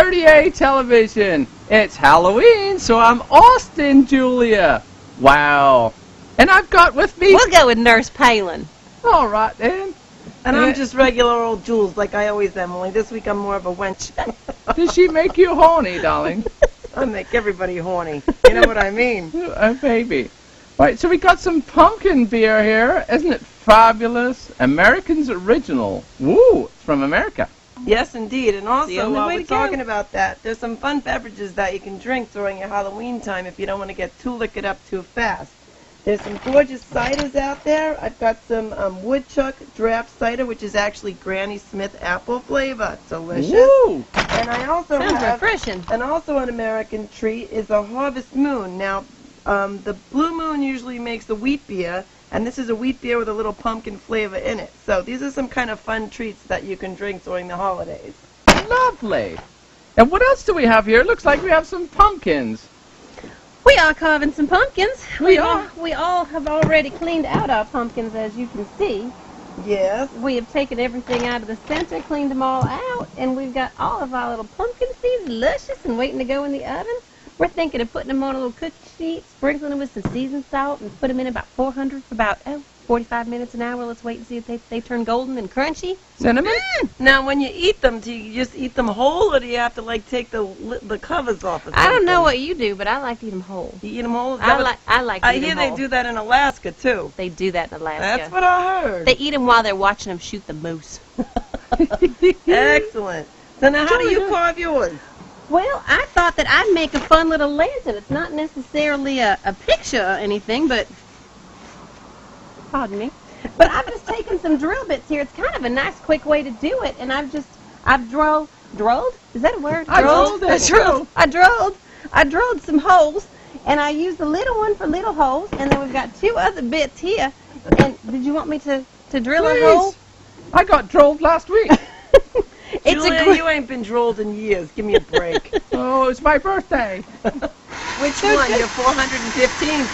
30A television. It's Halloween, so I'm Austin, Julia. Wow. And I've got with me... We'll go with Nurse Palin. All right, then. And I'm just regular old Jules, like I always am, only this week I'm more of a wench. Does she make you horny, darling? I make everybody horny. You know what I mean? Maybe. Right, so we got some pumpkin beer here. Isn't it fabulous? American's Original. Woo, it's from America. Yes, indeed. And also, while we're to talking about that, there's some fun beverages that you can drink during your Halloween time if you don't want to get too liquored up too fast. There's some gorgeous ciders out there. I've got some Woodchuck draft cider, which is actually Granny Smith apple flavor. Delicious. Woo! And I also Sounds have, refreshing. and also an American treat is a Harvest Moon. Now, the Blue Moon usually makes a wheat beer, and this is a wheat beer with a little pumpkin flavor in it. So these are some kind of fun treats that you can drink during the holidays. Lovely. And what else do we have here? It looks like we have some pumpkins. We are carving some pumpkins. We are. We all have already cleaned out our pumpkins, as you can see. Yes. We have taken everything out of the center, cleaned them all out, and we've got all of our little pumpkin seeds luscious and waiting to go in the oven. We're thinking of putting them on a little cookie sheet, sprinkling them with some seasoned salt, and put them in about 400 for about 45 minutes, an hour. Let's wait and see if they turn golden and crunchy. Cinnamon? Now, when you eat them, do you just eat them whole, or do you have to like take the covers off? Or I don't know something? what you do, but I like to eat them whole. You eat them whole. I like to I eat hear them whole. they do that in Alaska too. They do that in Alaska. That's what I heard. They eat them while they're watching them shoot the moose. Excellent. So now, how do you carve yours? Well, I thought that I'd make a fun little lantern. It's not necessarily a picture or anything, but... Pardon me. But I've just taken some drill bits here. It's kind of a nice, quick way to do it. And I've drilled? Is that a word? I drilled some holes. And I used the little one for little holes. And then we've got two other bits here. And did you want me to drill a hole? I got drilled last week. Julia, you ain't been drolled in years. Give me a break. Oh, it's my birthday. Which one? Your 415th?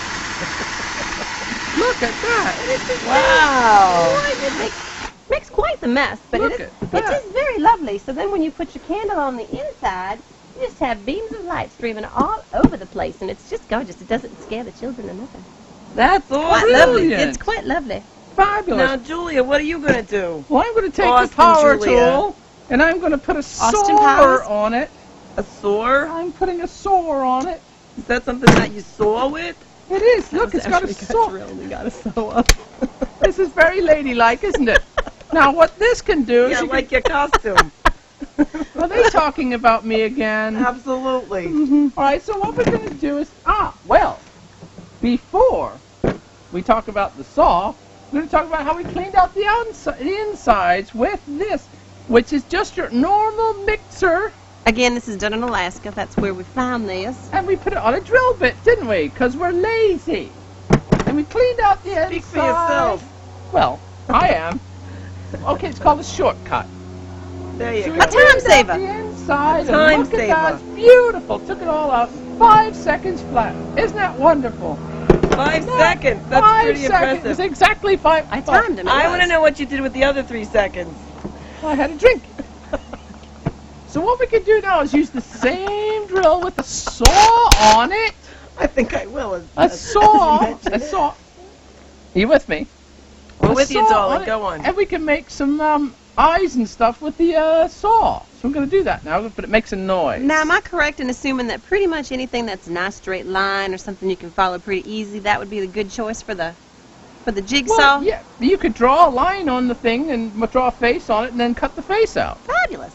Look at that. Wow. It makes quite the mess, but Look it at is that. very lovely. So then when you put your candle on the inside, you just have beams of light streaming all over the place, and it's just gorgeous. It doesn't scare the children or nothing. That's Quite lovely. It's quite lovely. Fabulous. Now, Julia, what are you going to do? Well, I'm going to take Austin, the power Julia. tool, and I'm going to put a Austin sore Powers? on it. A saw? I'm putting a sore on it. Is that something that you saw with? It is. Look, it's got a sore. We got a sew up. This is very ladylike, isn't it? Now, what this can do is... Yeah, you like your costume. Are they talking about me again? Absolutely. All right, so what we're going to do is... well, before we talk about the saw, we're going to talk about how we cleaned out the insides with this, which is just your normal mixer. Again, this is done in Alaska. That's where we found this. And we put it on a drill bit, didn't we? Because we're lazy. And we cleaned out the inside. Speak for yourself. Well, I am. Okay, it's called a shortcut. There you So go. we A time cleaned out saver. the inside. A time and look at that. saver. It's beautiful. Took it all out. 5 seconds flat. Isn't that wonderful? 5 seconds. That's 5 pretty seconds. impressive. It's exactly 5. I timed him. I want to know what you did with the other 3 seconds. I had a drink. So what we can do now is use the same drill with a saw on it. I think I will. A saw. mentioned A it. saw. Are you with me? We're A with you, saw darling. it, Go on. And we can make some eyes and stuff with the saw. So we're going to do that now, but it makes a noise. Now, am I correct in assuming that pretty much anything that's a nice straight line or something you can follow pretty easy, that would be the good choice for the jigsaw? Well, yeah, you could draw a line on the thing and draw a face on it and then cut the face out. Fabulous.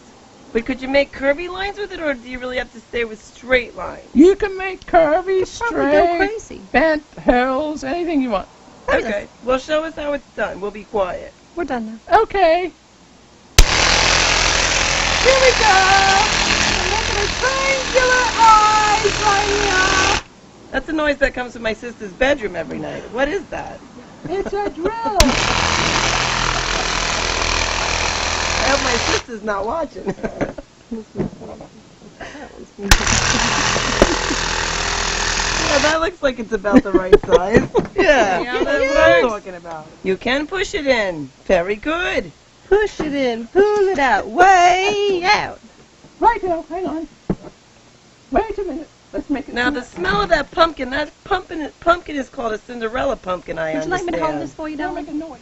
But could you make curvy lines with it, or do you really have to stay with straight lines? You can make curvy, Probably go straight, crazy. bent hills, anything you want. Fabulous. Okay. Well, show us how it's done. We'll be quiet. We're done now. Okay. Here we go. I'm making a triangular eyes right here. That's a noise that comes from my sister's bedroom every night. What is that? It's a drill. I hope my sister's not watching. Yeah, that looks like it's about the right size. Yeah, Yeah, that's what I'm talking about. You can push it in. Very good. Push it in, pull it out, way out. Righto, hang on. Wait a minute. Let's make it. Now the smell of that pumpkin is called a Cinderella pumpkin, I Would you like me understand. to hold this for you, Don't darling? make a noise.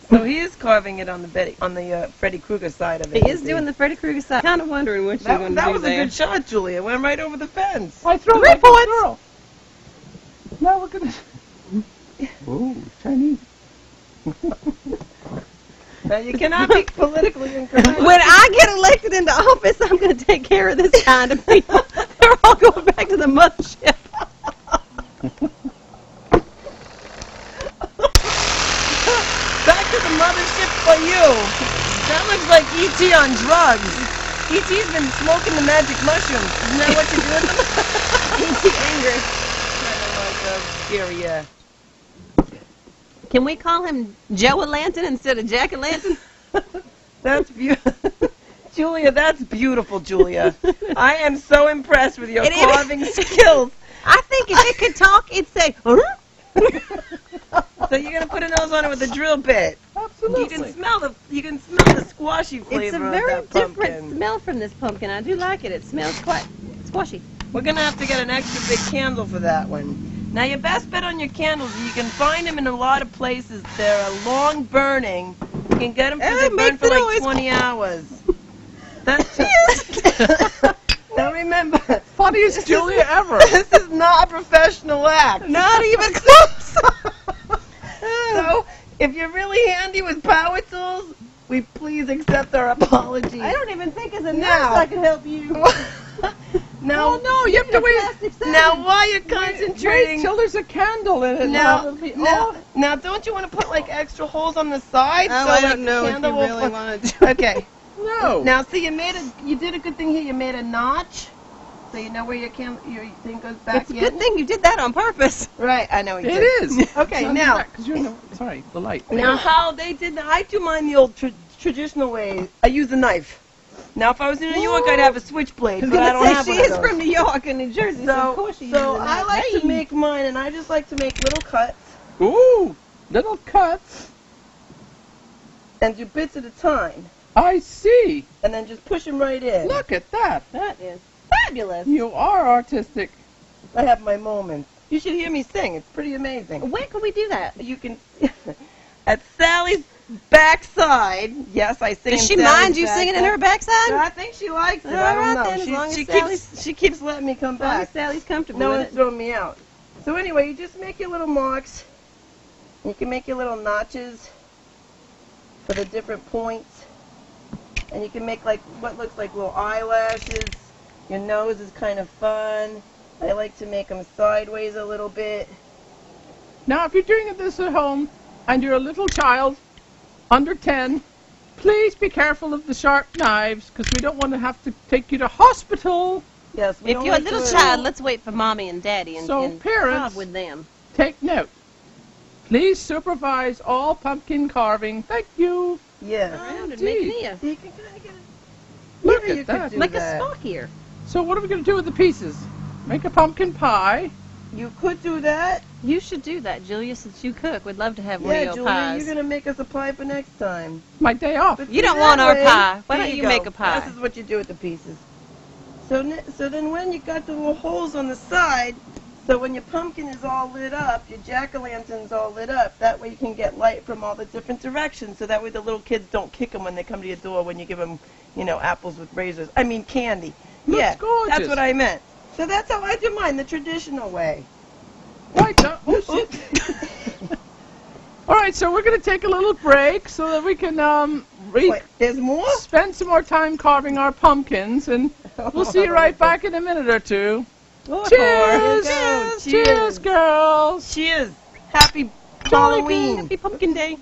So he is carving it on the Freddy Krueger side of it. He is doing the Freddy Krueger side. Kind of wondering what you're going to That do was there. a good shot, Julia. It went right over the fence. I throw 3 like a points. squirrel. Now we're gonna. Ooh, Chinese. Now you cannot be politically incorrect. When I get elected into office, I'm going to take care of this kind of people. They're all going back to the mothership. Back to the mothership for you. That looks like E.T. on drugs. E.T.'s been smoking the magic mushrooms. Isn't that what you do with them? E.T. angry. Scary, yeah. Can we call him Joe-a-lantern instead of Jack-a-lantern? That's beautiful. Julia, that's beautiful, Julia. I am so impressed with your It is. carving skills. I think if it could talk, it'd say, So you're gonna put a nose on it with a drill bit. Absolutely. You can smell the squashy flavor It's a of very that different pumpkin. smell from this pumpkin. I do like it. It smells quite squashy. We're gonna have to get an extra big candle for that one. Now your best bet on your candles, you can find them in a lot of places. They're long burning. You can get them for they burn for like 20 hours. That's now remember, Funniest Julia ever. this is not a professional act. Not even close. So if you're really handy with power tools, we please accept our apologies. I don't even think as a nurse Now. I can help you. Now, Oh no, you have to wait. now while you're Wait concentrating. till there's a candle in it. Now, don't you want to put like extra holes on the side? Oh, so, I like, don't the know if candle you will really fl- want to do Okay. No. Now, see, you did a good thing here. You made a notch, so you know where your thing goes back It's a in. good thing you did that on purpose. Right, I know you It did. is. Okay, Now, now, because you're sorry, the light. now how they did I do mine the old traditional way. I use a knife. Now, if I was in New York, I'd have a switchblade, but I don't have She one of is those. from New York and New Jersey, so of course she's So using I that. like to Hey. make mine, and I just like to make little cuts Ooh, little cuts. and do bits at a time, I see. and then just push them right in. Look at that. That is fabulous. You are artistic. I have my moments. You should hear me sing. It's pretty amazing. When can we do that? You can at Sally's backside. Yes, I sing. Does in she Sally's mind you singing in her backside. backside? I think she likes it. All I don't right know. then, as long as She keeps letting me come As long as back. Sally's comfortable No with one's it. throwing me out. So anyway, you just make your little marks. You can make your little notches for the different points. And you can make like what looks like little eyelashes. Your nose is kind of fun. I like to make them sideways a little bit. Now, if you're doing this at home and you're a little child, under 10, please be careful of the sharp knives because we don't want to have to take you to hospital. Yes, we If don't you're a like little to- child, let's wait for Mommy and Daddy and, So, and parents- carve with them. Take note. Please supervise all pumpkin carving. Thank you. Yeah. Around and gee. make an ear. So you can kind of get Look Yeah, at you could that. do Like that. a stalk ear. So what are we going to do with the pieces? Make a pumpkin pie. You could do that. You should do that, Julia, since you cook. We'd love to have one of Yeah, your Julia, pies. you're gonna make us a pie for next time. My day off. But You see, don't that want our way- pie. Why There don't you go. make a pie? This is what you do with the pieces. So then when you got the little holes on the side, so when your pumpkin is all lit up, your jack-o'-lantern's all lit up, that way you can get light from all the different directions, so that way the little kids don't kick them when they come to your door when you give them, apples with razors. I mean candy. Looks Yeah, gorgeous. that's what I meant. So that's how I do mine, the traditional way. Right. All right, so we're going to take a little break so that we can Wait, there's more? spend some more time carving our pumpkins, and we'll see you right back in a minute or two. More. Cheers! Here we go. Cheers, girls! Cheers. Happy Jolly Halloween. Happy Pumpkin Day.